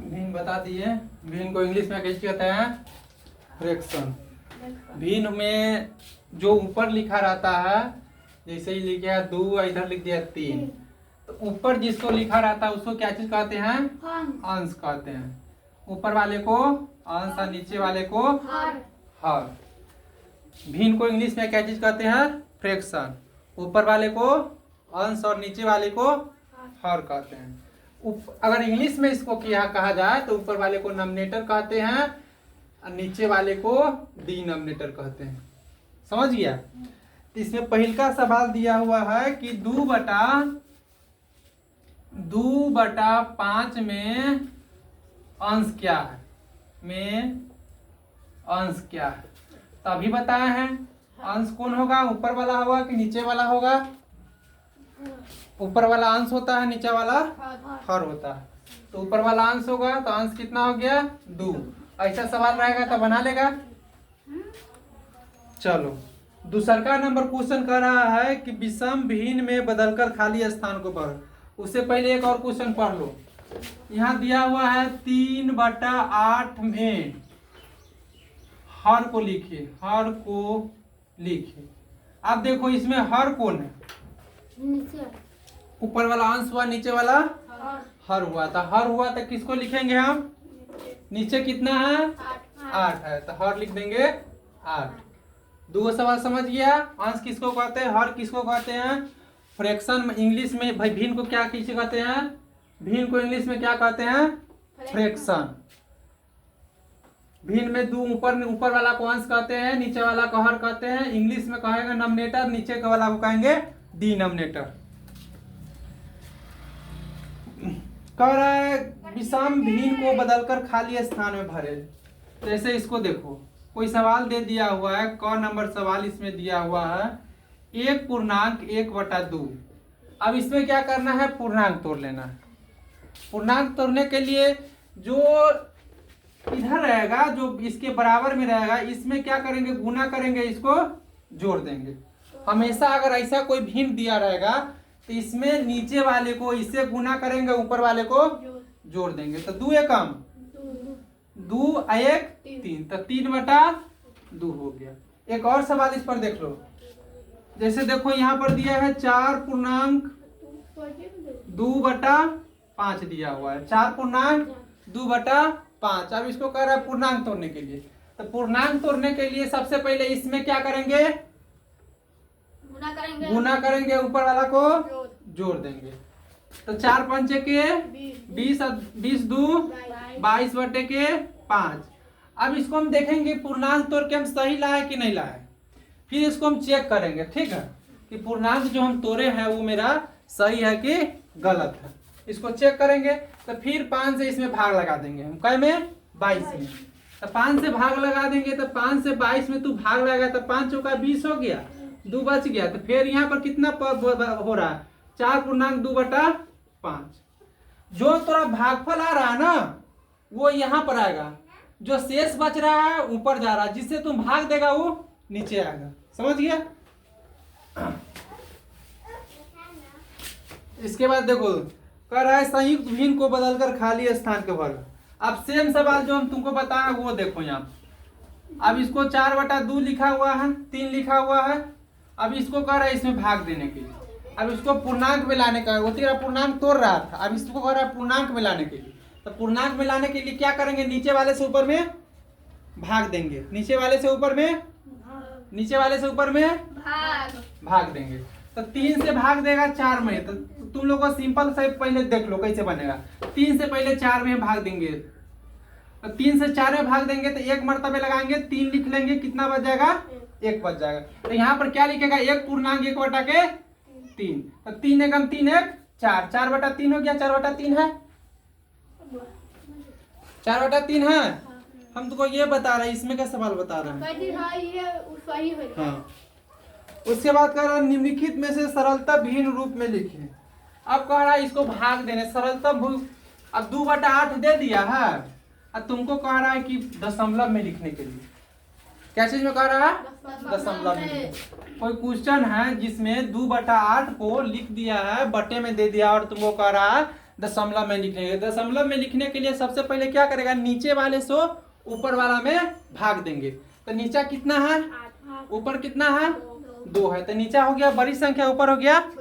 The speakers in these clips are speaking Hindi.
भिन्न बता दिए। भिन्न को इंग्लिश में कैसे कहते हैं? फ्रैक्शन। भिन्न में जो ऊपर लिखा रहता है, जैसे ही लिखे है 2, इधर लिख दिया 3, तो ऊपर जिसको लिखा रहता है उसको क्या चीज कहते हैं? अंश कहते हैं। ऊपर वाले को अंश और नीचे वाले को हर। भिन्न को इंग्लिश में क्या चीज कहते हैं? फ्रैक्शन। ऊपर वाले को अंश और नीचे वाले को हर कहते हैं। अगर इंग्लिश में इसको क्या कहा जाए तो ऊपर वाले को नॉमिनेटर कहते हैं और नीचे वाले को डिनोमिनेटर कहते हैं। समझ गया? तो इसमें पहले का सवाल दिया हुआ है कि 2/5 में अंश क्या है? अंश क्या है? तभी बताए हैं। अंश कौन होगा? ऊपर वाला होगा कि नीचे वाला होगा? ऊपर वाला अंश होता है, नीचे वाला हर होता है। तो ऊपर वाला अंश होगा तो अंश कितना हो गया? 2। ऐसा सवाल रहेगा तो बना लेगा। चलो दूसरा नंबर क्वेश्चन कर रहा है कि विषम भिन्न में बदलकर खाली स्थान को भर। उससे पहले एक और क्वेश्चन पढ़ लो। यहाँ दिया हुआ है 3/8 में हर को लिखिए। हर को लिखिए। अब देखो इसमें हर कौन है? ऊपर वाला अंश हुआ, नीचे वाला हर हुआ। तो हर हुआ तो किसको लिखेंगे हम? नीचे कितना है? 8 है तो हर लिख देंगे 8। दो सवाल समझ गया। अंश किसको कहते हैं? हर किसको कहते हैं? फ्रैक्शन। इंग्लिश में भाई भिन्न को क्या किसे कहते हैं? भिन्न को इंग्लिश में क्या कहते हैं? फ्रैक्शन। भिन्न में 2 ऊपर वाला को अंश कहते हैं, नीचे वाला को हर कहते हैं। इंग्लिश में कहेगा नॉमिनेटर, नीचे के वाला को कहेंगे डिनोमिनेटर। कह रहा है विषम भिन्न को बदलकर खाली स्थान में भरे। जैसे इसको देखो, कोई सवाल दे दिया हुआ है। क नंबर सवाल इसमें दिया हुआ है 1/1/2। अब इसमें क्या करना है? पूर्णांक तोड़ लेना है। पूर्णांक तोड़ने के लिए जो इधर रहेगा, जो इसके बराबर में रहेगा, इसमें क्या करेंगे? गुना करेंगे, इसको जोड़ देंगे। हमेशा अगर ऐसा कोई भिन्न दिया रहेगा तो इसमें नीचे वाले को इससे गुना करेंगे, ऊपर वाले को जोड़ देंगे। तो 2 एकम 2 1 3, तो 3/2 हो गया। एक और सवाल इस पर देख लो। जैसे देखो यहाँ पर दिया है 4.2/5 दिया हुआ है। 4.2/5। अब इसको कह रहा है पूर्णांक तोड़ने के लिए। तो पूर्णांक तोड़ने के लिए सबसे पहले इसमें क्या करेंगे? गुना करेंगे, ऊपर वाला को जोड़ देंगे। तो 4 पंचे के 20 और 20 2 22/5। अब इसको हम देखेंगे पूर्णांक तोड़ के हम सही लाए कि नहीं लाए। फिर इसको हम चेक करेंगे, ठीक है, कि पूर्णांक जो हम तोड़े हैं वो मेरा सही है कि गलत है। इसको चेक करेंगे। तो फिर 5 से इसमें भाग लगा देंगे हम। कै में? 22 में। तो 5 से भाग लगा देंगे। तो 5 से 22 में तू भाग लगा तो 5 चौका 20 हो गया, 2 बच गया। तो फिर यहाँ पर कितना हो रहा है? 4.2/5। जो थोड़ा भागफल आ रहा है ना वो यहाँ पर आएगा। जो शेष बच रहा है ऊपर जा रहा है, जिससे तुम भाग देगा वो नीचे आएगा। समझ गया? इसके बाद देखो कह रहा है संयुक्त भिन्न को बदलकर खाली स्थान के भर। अब सेम सवाल जो हम तुमको बताया वो देखो यहाँ। अब इसको 4/2 लिखा हुआ है, 3 लिखा हुआ है। अब इसको कह रहा है इसमें भाग देने के लिए। अब इसको पूर्णांक में लाने का, वो तेरा पूर्णांक तोड़ रहा था, अब इसको कह रहा है पूर्णांक में लाने के लिए। तो पूर्णांक में लाने के लिए क्या करेंगे? नीचे वाले से ऊपर में भाग देंगे, नीचे वाले से ऊपर में भाग देंगे। तो 3 से भाग देगा 4 में। तो तुम लोग को सिंपल से पहले देख लो कैसे बनेगा। 3 से पहले 4 में भाग देंगे। तो 3 से 4 में भाग देंगे तो 1 मर्तबे लगाएंगे, 3 लिख लेंगे, कितना बच जाएगा? 1 बच जाएगा। तो यहाँ पर क्या लिखेगा? 1 पूर्णांक 1/3। तो 3 एकम 3 1 4, 4/3 हो गया। 4/3 है, 4/3 है। हम तुमको ये बता रहे हैं, इसमें का सवाल बता रहे हैं। हाँ। उसके बाद कह रहा है निम्नलिखित में से सरलता भिन्न रूप में लिखिए। अब कह रहा है इसको भाग देने सरलता। अब 2/8 दे दिया है। अब तुमको कह रहा है कि दशमलव में लिखने के लिए। क्या चीज में कह रहा है? दशमलव में। कोई क्वेश्चन है जिसमें 2/8 को लिख दिया है, बटे में दे दिया और तुमको कह रहा है दशमलव में लिखने दशमलव में लिखने के लिए सबसे पहले क्या करेगा, नीचे वाले सो ऊपर वाला में भाग देंगे। तो नीचा कितना है, ऊपर कितना है, 2 है। तो नीचा हो गया बड़ी संख्या, ऊपर हो गया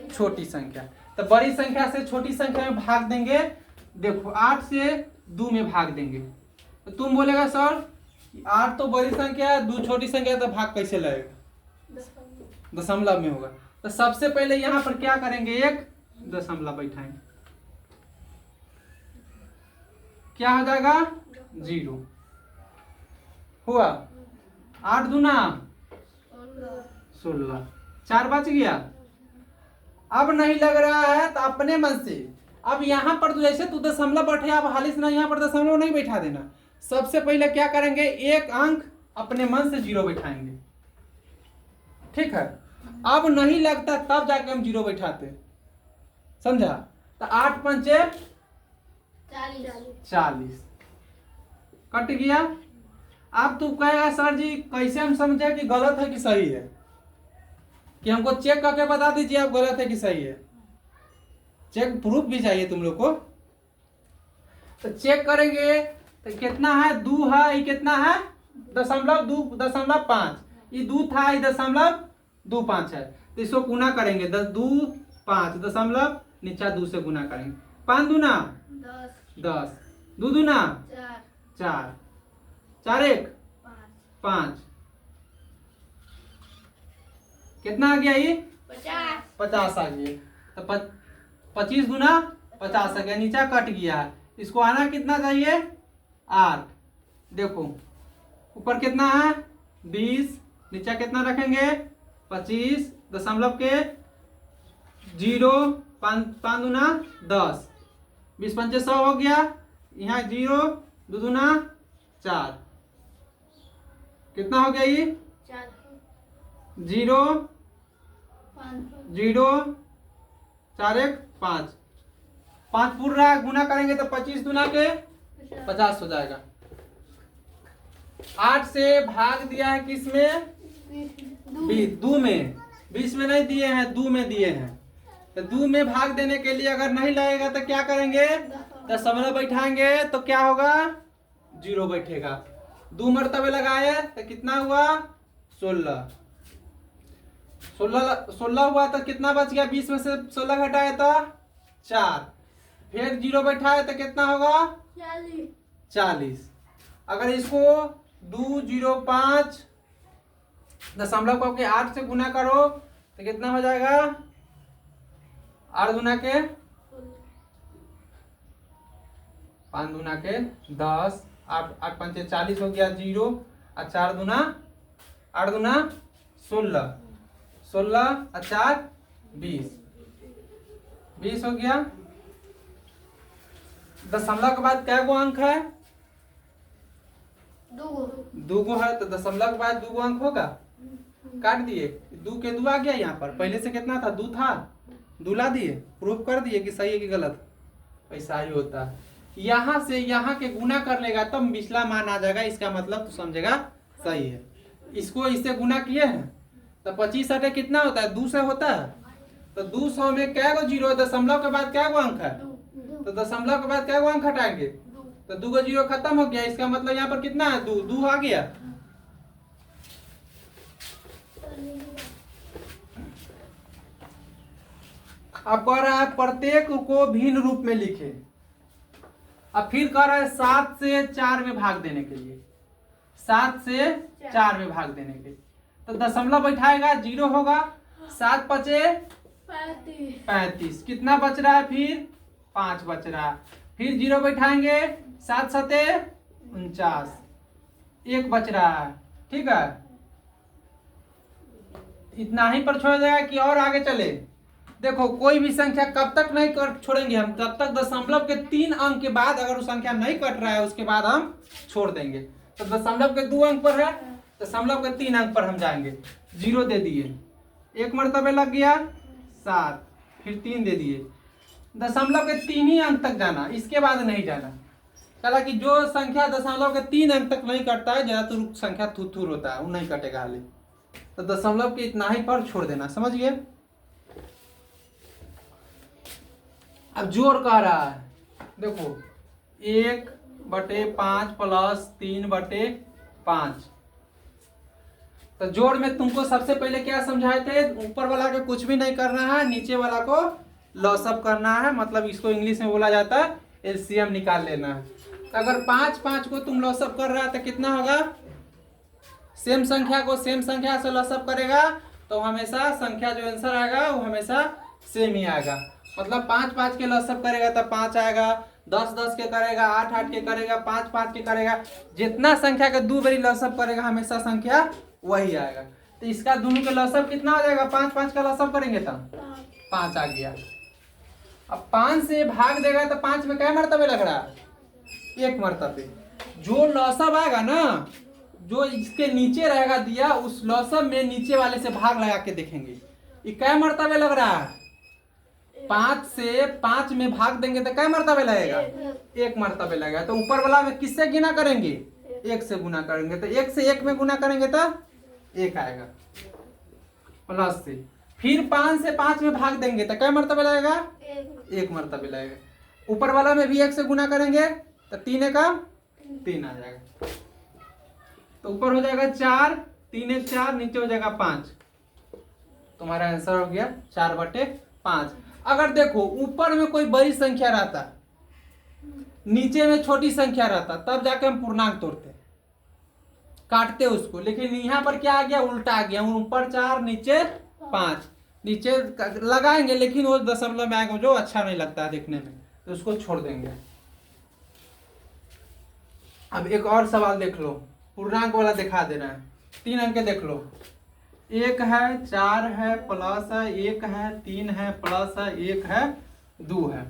छोटी संख्या। तो बड़ी संख्या से छोटी संख्या में भाग देंगे। देखो 8 से 2 में भाग देंगे। तो तुम बोलेगा सर 8 तो बड़ी संख्या है, 2 छोटी संख्या, तो भाग कैसे लगेगा, दशमलव में होगा। तो सबसे पहले यहाँ पर क्या करेंगे, एक दशमलव बैठाएंगे, क्या हो जाएगा 0 हुआ। 8 दूना 16, 4 बच गया। अब नहीं लग रहा है तो अपने मन से, अब यहाँ पर तो जैसे तू दशमलव बैठे, अब हाली से ना यहाँ पर दशमलव नहीं बैठा देना। सबसे पहले क्या करेंगे, एक अंक अपने मन से 0 बैठाएंगे, ठीक है। अब नहीं लगता तब जाके हम 0 बैठाते, समझा। तो 8 पंचे 40 कट गया। अब तू कहेगा सर जी कैसे हम समझे कि गलत है कि सही है, कि हमको चेक करके बता दीजिए आप गलत है कि सही है। चेक प्रूफ भी चाहिए तुम लोग को। तो चेक करेंगे तो कितना है, 2 है, ये कितना है 0.2.5, ये 2 था, ये 0.25 है। तो इसको गुना करेंगे, 2 5 दशमलव नीचा 2 से गुना करेंगे। 5 दूना 10, 2 दूना 4, 4 1 5, कितना आ गया, ये 50 आ गया। तो 25 गुना 50 आ गया, नीचा कट गया। इसको आना कितना चाहिए 8। देखो ऊपर कितना है 20, नीचा कितना रखेंगे 25, दशमलव के 0, 5 दूना 10, 20 पंचे 100 हो गया। यहाँ 0, 2 दूना 4, कितना हो गया ये 0 0 4 1 5, 5 पूरा गुना करेंगे तो 25 दूना के 50 हो जाएगा। 8 से भाग दिया है किसमें, 2 में, 20 में नहीं दिए हैं, 2 में दिए हैं। तो 2 में भाग देने के लिए अगर नहीं लगेगा तो क्या करेंगे, दशमलव बैठाएंगे तो क्या होगा 0 बैठेगा। 2 मरतबे लगाए तो कितना हुआ 16 हुआ। तो कितना बच गया, 20 में से 16 घटाए तो 4, फिर 0 बैठाए तो कितना होगा 40। अगर इसको 205 दशमलव को 8 से गुना करो तो कितना हो जाएगा, 8 दूना के 5 दूना के 10, 8 पंचे 40 हो गया 0, और 4 दूना 8 दूना 16, 16 और 4 20 हो गया। दशमलव के बाद क्या गो अंक है, 2 गो है। तो दशमलव के बाद 2 गो अंक होगा, काट दिए, 2 के 2 आ गया। यहाँ पर पहले से कितना था 2 था, 2 ला दिए, प्रूफ कर दिए कि सही है कि गलत। ऐसा ही होता है, यहाँ से यहाँ के गुना कर लेगा तब पिछला मान आ जाएगा, इसका मतलब तो समझेगा सही है। इसको इससे गुना किए हैं तो 25 हटे कितना होता है 200 होता है। तो 200 में क्या गो 0 है, दशमलव के बाद क्या गो अंक है, तो दशमलव के बाद क्या गो अंक हटाएंगे तो 2 को 0 खत्म हो गया। इसका मतलब यहाँ पर कितना है 2 आ गया। अब कह रहा है प्रत्येक को भिन्न रूप में लिखे। अब फिर कह रहा है 7 से 4 में भाग देने के लिए, 7 से 4 में भाग देने के लिए तो दशमलव बैठाएगा 0 होगा। 7 पचे 35, कितना बच रहा है फिर 5 बच रहा है, फिर 0 बैठाएंगे 7 सते 49, 1 बच रहा है, ठीक है। इतना ही पर छोड़ देगा कि और आगे चले। देखो कोई भी संख्या कब तक नहीं छोड़ेंगे हम, तब तक दशमलव के 3 अंक के बाद अगर वो संख्या नहीं कट रहा है उसके बाद हम छोड़ देंगे। तो दशमलव के 2 अंक पर है, दशमलव के 3 अंक पर हम जाएंगे। 0 दे दिए, 1 मरतबे लग गया 7, फिर 3 दे दिए। दशमलव के 3 ही अंक तक जाना, इसके बाद नहीं जाना। हालांकि जो संख्या दशमलव के 3 अंक तक नहीं कटता है, ज्यादातर संख्या थुथुर होता है, वो नहीं कटेगा हाले। तो दशमलव के इतना ही पर छोड़ देना, समझ गए। अब जोड़ कह रहा है, देखो 1/5 प्लस 3/5। तो जोड़ में तुमको सबसे पहले क्या समझाए थे, ऊपर वाला के कुछ भी नहीं करना है, नीचे वाला को लॉसअप करना है, मतलब इसको इंग्लिश में बोला जाता है एलसीएम निकाल लेना है। तो अगर 5 को तुम लॉसअप कर रहा है तो कितना होगा, सेम संख्या को सेम संख्या से लॉसअप करेगा तो हमेशा संख्या जो आंसर आएगा वो हमेशा सेम ही आएगा। मतलब 5 के लॉसअप करेगा तो 5 आएगा, 10 के करेगा, 8 के करेगा, 5 के करेगा, जितना संख्या का 2 बारी लॉसअप करेगा हमेशा संख्या वही आएगा। तो इसका दोनों का लॉसअप कितना हो जाएगा, 5 का लॉसअप करेंगे तो 5 आ गया। अब 5 से भाग देगा तो 5 में क्या मर्तबे लग रहा है, 1 मर्तबे। जो लॉसअप आएगा ना, जो इसके नीचे रहेगा दिया, उस लॉसअप में नीचे वाले से भाग लगा के देखेंगे ये क्या मर्तबे लग रहा है। 5 से 5 में भाग देंगे तो क्या मर्तबे लगेगा, 1 मर्तबे लगेगा। तो ऊपर वाला में किससे गुना करेंगे, 1 से गुना करेंगे। तो 1 से 1 में गुना करेंगे तो 1 आएगा प्लस से। फिर 5 से 5 में भाग देंगे तो क्या मर्तबे लगेगा, 1 मर्तबे लगेगा। ऊपर वाला में भी 1 से गुना करेंगे तो 3 का 3 आ जाएगा। तो ऊपर हो जाएगा 4, 3 4, नीचे हो जाएगा 5। तुम्हारा आंसर हो गया 4/5। अगर देखो ऊपर में कोई बड़ी संख्या रहता, नीचे में छोटी संख्या रहता, तब जाके हम पूर्णांक तोड़ते, काटते उसको। लेकिन यहाँ पर क्या आ गया, उल्टा आ गया, ऊपर 4 नीचे 5। नीचे लगाएंगे लेकिन वो दशमलव में आएगा, जो अच्छा नहीं लगता है देखने में, तो उसको छोड़ देंगे। अब एक और सवाल देख लो, पूर्णांक वाला दिखा दे रहा है। 3 अंक देख लो, 1 है, 4 है, प्लस है 1 है, 3 है, प्लस है 1 है, 2 है।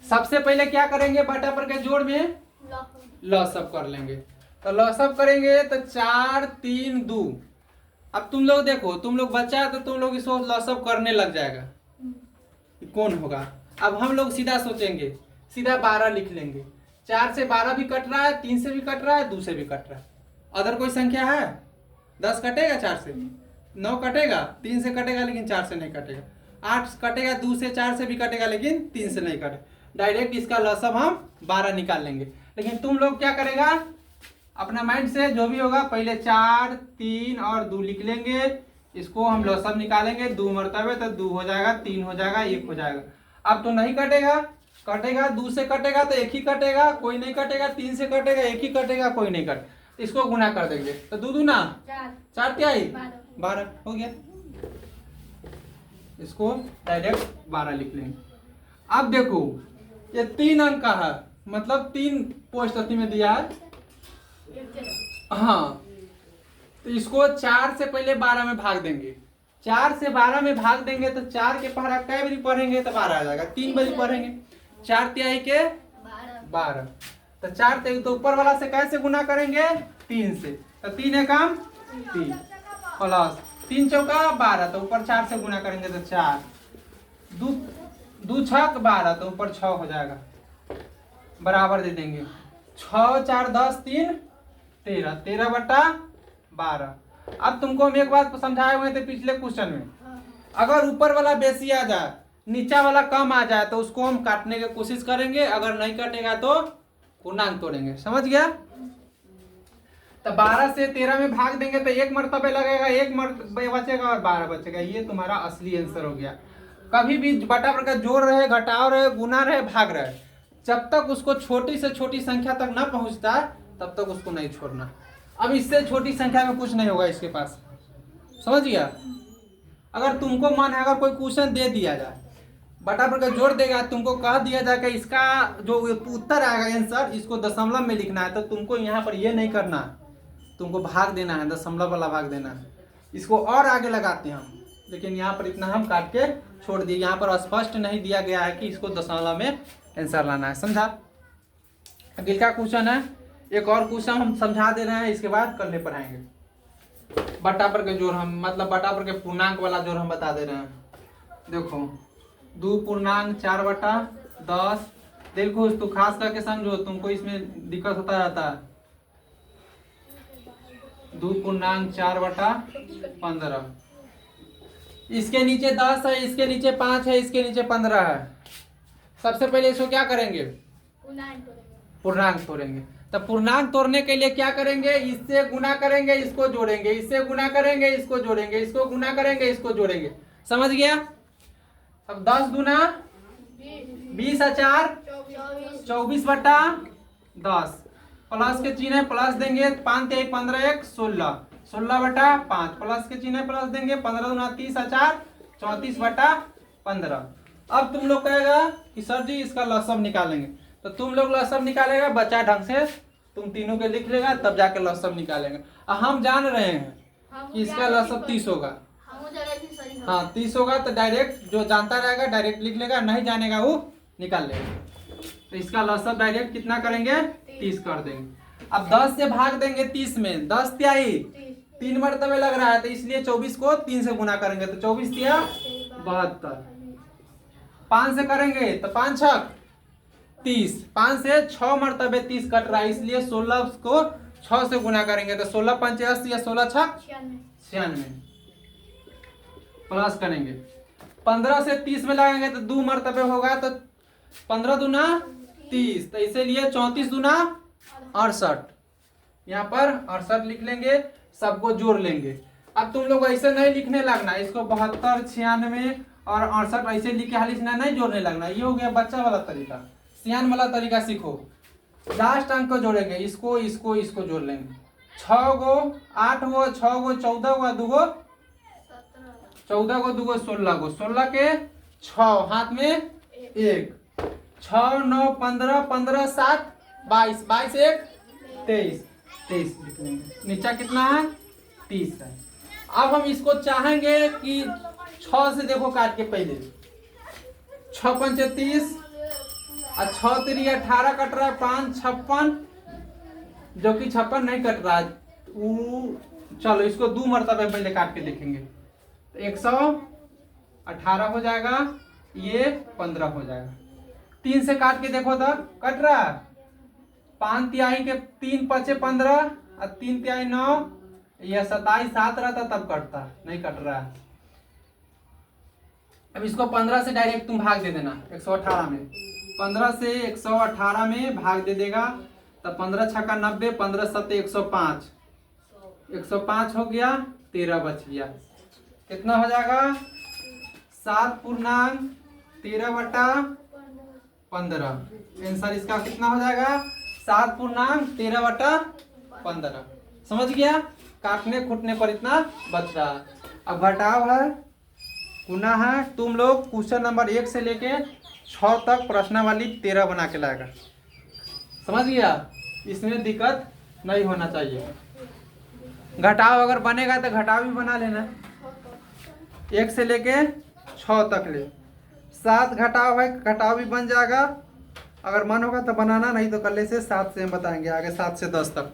सबसे पहले क्या करेंगे, बटा पर के जोड़ में लॉसअप कर लेंगे। तो लॉसअप करेंगे तो 4 3 2। अब तुम लोग देखो, तुम लोग बच्चा है तो तुम लोग इसको लॉसअप करने लग जाएगा, कौन होगा। अब हम लोग सीधा सोचेंगे, सीधा 12 लिख लेंगे। 4 से 12 भी कट रहा है, 3 से भी कट रहा है, 2 से भी कट रहा है। अदर कोई संख्या है, 10 कटेगा 4 से, 9 कटेगा, 3 से कटेगा लेकिन 4 से नहीं कटेगा, 8 कटेगा, 2 से 4 से भी कटेगा लेकिन 3 से नहीं कटेगा। डायरेक्ट इसका लॉसअप हम 12 निकाल लेंगे। लेकिन तुम लोग क्या करेगा, अपना माइंड से जो भी होगा पहले 4 3 और 2 लिख लेंगे, इसको हम लॉसअप निकालेंगे। 2 मरतबे तो 2 हो जाएगा, 3 हो जाएगा, 1 हो जाएगा। अब तो नहीं कटेगा, कटेगा 2 से कटेगा तो 1 ही कटेगा, कोई नहीं कटेगा। 3 से कटेगा 1 ही कटेगा, कोई नहीं कटेगा। इसको गुना कर देंगे तो 2 दूना 4 क्या है 12 हो गया। इसको डायरेक्ट 12 लिख लेंगे। अब देखो ये 3 अंक का है, मतलब 3 पोस्ट में दिया है। हाँ, तो इसको 4 से पहले 12 में भाग देंगे। 4 से 12 में भाग देंगे तो 4 के पहरा कै बारी पढ़ेंगे तो 12 आ जाएगा, 3 बारी पढ़ेंगे। 4 तिहाई के 12। तो 4 तो ऊपर वाला से कैसे गुना करेंगे, 3 से। तो 3 एकम 3 प्लस 3 चौका 12, तो ऊपर 4 से गुना करेंगे तो 4, 2 छक 12, तो ऊपर 6 हो जाएगा, बराबर दे देंगे। 6 4 10 3 13, 13/12। अब तुमको हम एक बात समझाए हुए थे पिछले क्वेश्चन में, अगर ऊपर वाला बेसी आ जाए, नीचा वाला कम आ जाए, तो उसको हम काटने की कोशिश करेंगे। अगर नहीं कटेगा तो पूर्णांक तोड़ेंगे, समझ गया। तो 12 से 13 में भाग देंगे तो 1 मरतबे लगेगा, 1 मरतबे बचेगा और 12 बचेगा। ये तुम्हारा असली आंसर हो गया। कभी भी बटा पर का जोड़ रहे, घटाव रहे, गुना रहे, भाग रहे, जब तक उसको छोटी से छोटी संख्या तक ना पहुंचता तब तक उसको नहीं छोड़ना। अब इससे छोटी संख्या में कुछ नहीं होगा इसके पास, समझ गया। अगर तुमको मन है, अगर कोई क्वेश्चन दे दिया जाए, बटा पर का जोड़ देगा, तुमको कह दिया जाए कि इसका जो उत्तर आएगा आंसर, इसको दशमलव में लिखना है, तो तुमको यहाँ पर ये नहीं करना, तुमको भाग देना है, दशमलव वाला भाग देना है। इसको और आगे लगाते हैं हम, लेकिन यहाँ पर इतना हम काट के छोड़ दिए। यहाँ पर स्पष्ट नहीं दिया गया है कि इसको दशमलव में आंसर लाना है, समझा। अगले का क्वेश्चन है, एक और क्वेश्चन हम समझा दे रहे हैं, इसके बाद कल पढ़ाएंगे। बटा पर के जोड़ हम, मतलब बटा पर के पूर्णांक वाला जोड़ हम बता दे रहे हैं। देखो 2 पूर्णांक 4/10। देखो तो खास करके समझो, तुमको इसमें दिक्कत होता रहता है। 2 पूर्णांक 4/15। इसके नीचे 10 है, इसके नीचे 5 है, इसके नीचे 15 है। सबसे पहले इसको क्या करेंगे, पूर्णांक तोड़ेंगे। तो पूर्णांक तोड़ने के लिए क्या करेंगे, इससे गुना करेंगे, इसको जोड़ेंगे, इससे गुना करेंगे, इसको जोड़ेंगे, इसको गुना करेंगे, इसको जोड़ेंगे। समझ गया। अब 10 दूना 20 और 4 24 बटा 10 प्लस के चिन्ह है प्लस देंगे, 5 3 15 1 16 16 बटा 5 प्लस के चिन्ह है प्लस देंगे, 15 दूना 30 और 4 34 बटा 15। अब तुम लोग कहेगा कि सर जी इसका लसम निकालेंगे, तो तुम लोग लसम निकालेगा, बच्चा ढंग से तुम तीनों के लिख लेगा, तब जाके लसम निकालेंगे। हम जान रहे हैं कि इसका लसम 30 होगा। हाँ 30 होगा, तो डायरेक्ट जो जानता रहेगा डायरेक्ट लिख लेगा, नहीं जानेगा वो निकाल लेगा। तो इसका लसम डायरेक्ट कितना करेंगे, 30 कर देंगे। अब 10 से भाग देंगे 30 में, 10 तिहाई 3 मरतबे लग रहा है, तो इसलिए 24 को 3 से गुना करेंगे, तो 24 तिया 72। 5 से करेंगे तो 5 छक 30, 5 से 6 मरतबे 30 कट रहा है, इसलिए 16 को 6 से गुना करेंगे, तो 16 पंचे 80 या 16 छक 96 प्लस करेंगे। 15 से 30 में लगाएंगे तो 2 मरतबे होगा, तो 15 दूना 30, तो इसीलिए 34 दूना 68, यहाँ पर 68 लिख लेंगे, सबको जोड़ लेंगे। अब तुम लोग ऐसे नहीं लिखने लगना, इसको 72 96 और 68 ऐसे लिख के लिखना, नहीं जोड़ने लगना। ये हो गया बच्चा वाला तरीका, सियान वाला तरीका सीखो। लास्ट अंक को जोड़ेंगे, इसको इसको इसको जोड़ लेंगे। 6 गो 8 गो 6 गो 14 गो 2 गो 14 गो 2 गो 16 गो, 16 के 6 हाथ में 1, 6 9 15 15 7 22 22 1 23 23 लिख लेंगे। नीचा कितना है 30 है। अब हम इसको चाहेंगे कि 6 से देखो काट के, पहले 6 पंचे 30 और 6 3 18 कट रहा है, 5 56, जो कि 56 नहीं कट रहा है। चलो इसको 2 मरतबे पहले काट के देखेंगे, तो 118 हो जाएगा, ये 15 हो जाएगा। 3 से काट के देखो तो कट रहा है, 5 तिहाई के 3 पचे 15 और 3 तिहाई 9, यह 27 7 रहता तब कटता, नहीं कट रहा है। अब इसको 15 से डायरेक्ट तुम भाग दे देना 118 में, 15 से 118 में भाग दे देगा, तब 15 छक्का 90, 15 सत्ते 105, 105 हो गया, 13 बच गया। कितना हो जाएगा 7 पूर्णांक 13 बटा 15। आंसर इसका कितना हो जाएगा 7 पूर्णांक 13 बटा 15। समझ गया, काटने खुटने पर इतना बच रहा है। अब घटाव है, गुना है, तुम लोग क्वेश्चन नंबर 1 से लेके 6 तक प्रश्नावली 13 बना के लाएगा। समझ गया, इसमें दिक्कत नहीं होना चाहिए। घटाव अगर बनेगा तो घटाव भी बना लेना, 1 से लेके 6 तक ले। 7 घटाव है, घटाव भी बन जाएगा, अगर मन होगा तो बनाना, नहीं तो कल से 7 से हम बताएंगे आगे, 7 से 10 तक।